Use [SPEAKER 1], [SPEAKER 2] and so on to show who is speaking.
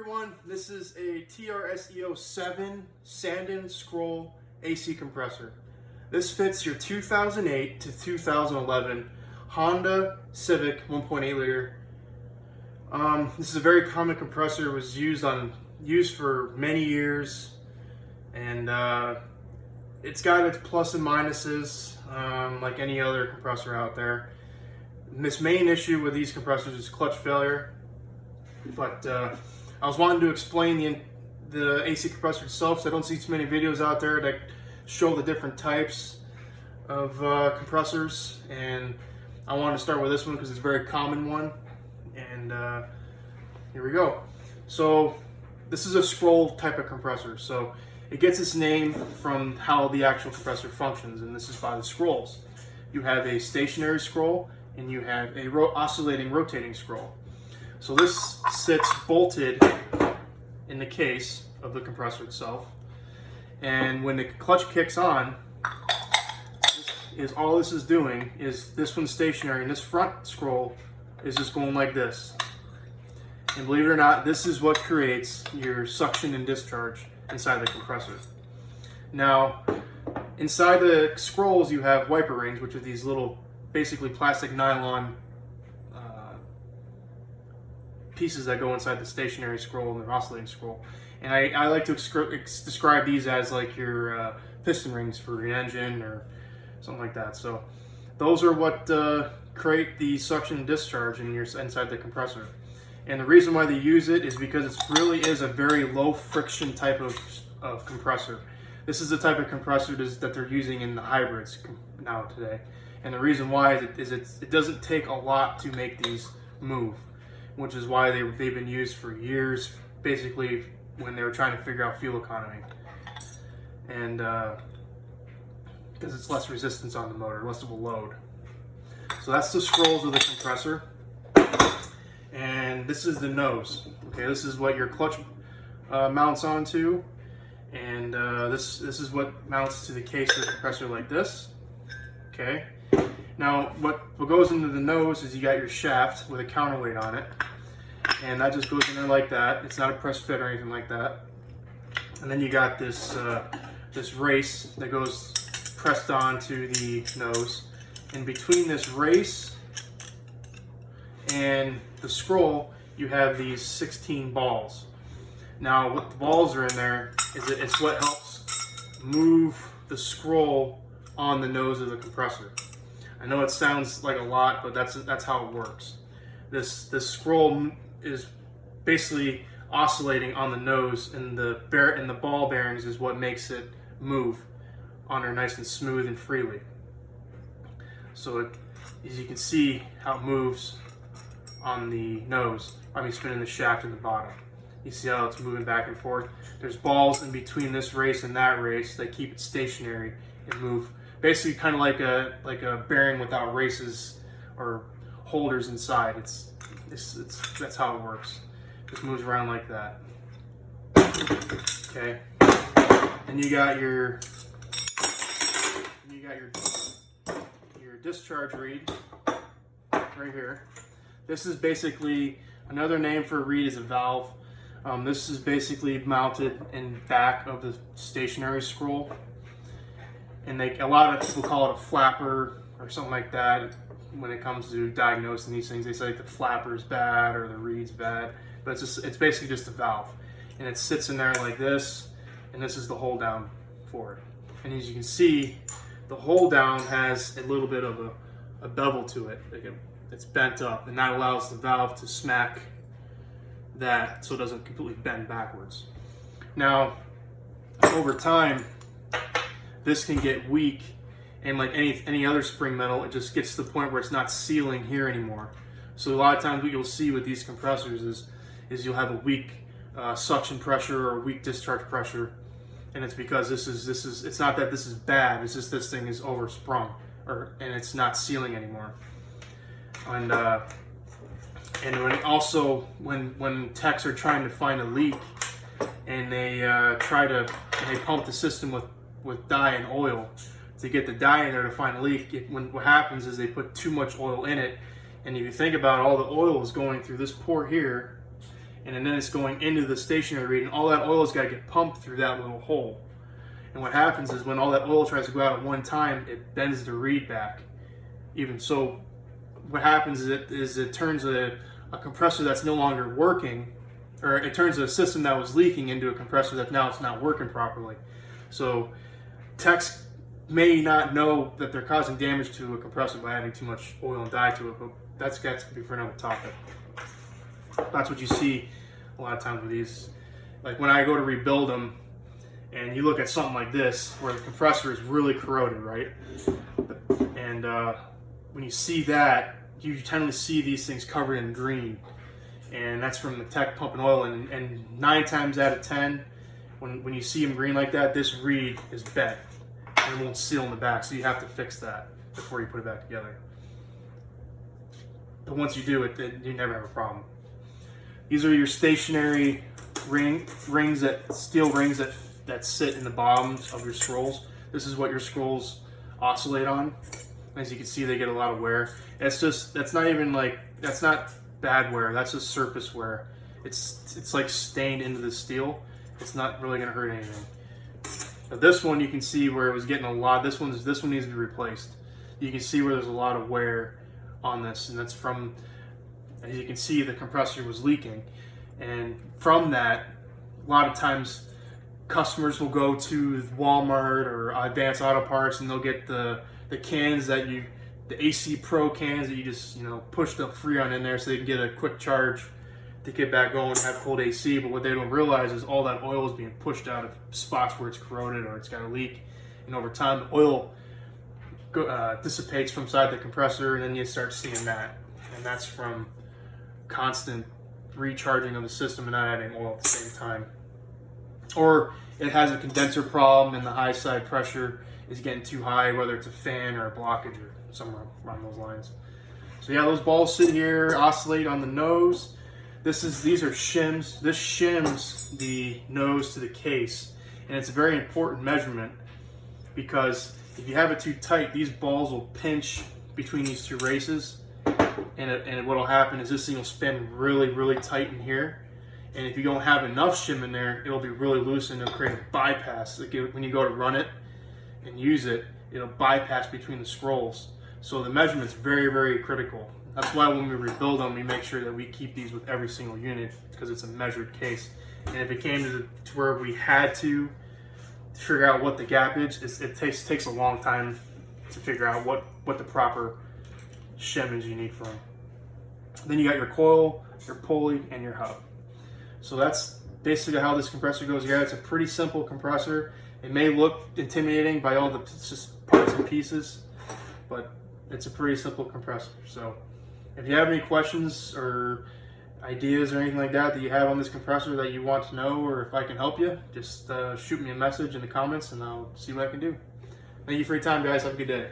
[SPEAKER 1] everyone, this is a TRSEO7 Sandin Scroll AC compressor. This fits your 2008 to 2011 Honda Civic 1.8 liter. This is a very common compressor. It was used for many years, and it's got its plus and minuses, like any other compressor out there. This main issue with these compressors is clutch failure, but I was wanting to explain the AC compressor itself, so I don't see too many videos out there that show the different types of compressors, and I want to start with this one because it's a very common one. And here we go. So this is a scroll type of compressor, so it gets its name from how the actual compressor functions, and this is by the scrolls. You have a stationary scroll and you have a oscillating rotating scroll. So this sits bolted in the case of the compressor itself, and when the clutch kicks on, all this is doing is this one's stationary, and this front scroll is just going like this. And believe it or not, this is what creates your suction and discharge inside the compressor. Now, inside the scrolls you have wiper rings, which are these little basically plastic nylon pieces that go inside the stationary scroll and the oscillating scroll. And I like to describe these as like your piston rings for your engine or something like that. So those are what create the suction and discharge inside the compressor. And the reason why they use it is because it really is a very low friction type of compressor. This is the type of compressor that they're using in the hybrids now today. And the reason why is it doesn't take a lot to make these move, which is why they've been used for years, basically when they were trying to figure out fuel economy. And because it's less resistance on the motor, less of a load. So that's the scrolls of the compressor. And this is the nose. Okay, this is what your clutch mounts onto, and this is what mounts to the case of the compressor like this. Okay. Now, what goes into the nose is you got your shaft with a counterweight on it, and that just goes in there like that. It's not a press fit or anything like that. And then you got this this race that goes pressed onto the nose. And between this race and the scroll, you have these 16 balls. Now, what the balls are in there is it's what helps move the scroll on the nose of the compressor. I know it sounds like a lot, but that's how it works. This scroll is basically oscillating on the nose, and the ball bearings is what makes it move on there nice and smooth and freely. So as you can see how it moves on the nose, spinning the shaft in the bottom. You see how it's moving back and forth. There's balls in between this race and that race that keep it stationary and move. Basically, kind of like a bearing without races or holders inside. That's how it works. It just moves around like that. Okay. And you got your discharge reed right here. This is basically another name for a reed is a valve. This is basically mounted in back of the stationary scroll, and a lot of people call it a flapper or something like that. When it comes to diagnosing these things, they say the flapper's bad or the reed's bad, but it's basically just a valve, and it sits in there like this, and this is the hold down for it. And as you can see, the hold down has a little bit of a bevel to it. It's bent up, and that allows the valve to smack that so it doesn't completely bend backwards. Now, over time, this can get weak, and like any other spring metal, it just gets to the point where it's not sealing here anymore. So a lot of times what you'll see with these compressors is you'll have a weak suction pressure or a weak discharge pressure, and it's because it's not that this is bad, it's just this thing is oversprung and it's not sealing anymore. And when techs are trying to find a leak, and they pump the system with dye and oil to get the dye in there to find a leak, what happens is they put too much oil in it, and if you think about it, all the oil is going through this port here, and then it's going into the stationary reed, and all that oil has got to get pumped through that little hole. And what happens is when all that oil tries to go out at one time, it bends the reed back. Even so, what happens is it turns a compressor that's no longer working, or it turns a system that was leaking into a compressor that now it's not working properly. So techs may not know that they're causing damage to a compressor by adding too much oil and dye to it, but that's got to be for another topic. That's what you see a lot of times with these. Like when I go to rebuild them, and you look at something like this, where the compressor is really corroded, right? And when you see that, you tend to see these things covered in green. And that's from the tech pumping oil. And 9 times out of 10, when you see them green like that, this reed is bent and it won't seal in the back. So you have to fix that before you put it back together. But once you do it, then you never have a problem. These are your stationary steel rings that sit in the bottoms of your scrolls. This is what your scrolls oscillate on. As you can see, they get a lot of wear. That's not bad wear. That's just surface wear. It's like stained into the steel. It's not really gonna hurt anything. Now this one, you can see where it was getting a lot. This one needs to be replaced. You can see where there's a lot of wear on this, and that's from, as you can see, the compressor was leaking. And from that, a lot of times customers will go to Walmart or Advanced Auto Parts, and they'll get the cans the AC Pro cans that you just push the Freon in there so they can get a quick charge to get back going and have cold AC. But what they don't realize is all that oil is being pushed out of spots where it's corroded or it's got a leak, and over time the oil dissipates from inside the compressor, and then you start seeing that, and that's from constant recharging of the system and not adding oil at the same time. Or it has a condenser problem and the high side pressure is getting too high, whether it's a fan or a blockage or somewhere along those lines. So yeah, those balls sit here, oscillate on the nose. These are shims. This shims the nose to the case, and it's a very important measurement because if you have it too tight, these balls will pinch between these two races, and what will happen is this thing will spin really, really tight in here. And if you don't have enough shim in there, it'll be really loose and it'll create a bypass. Like when you go to run it and use it, it'll bypass between the scrolls. So the measurement's very, very critical. That's why when we rebuild them, we make sure that we keep these with every single unit because it's a measured case. And if it came to where we had to figure out what the gap is, it takes a long time to figure out what the proper shim is you need for them. Then you got your coil, your pulley, and your hub. So that's basically how this compressor goes together. It's a pretty simple compressor. It may look intimidating by all the parts and pieces, but it's a pretty simple compressor. So if you have any questions or ideas or anything like that you have on this compressor that you want to know, or if I can help you, just shoot me a message in the comments and I'll see what I can do. Thank you for your time, guys. Have a good day.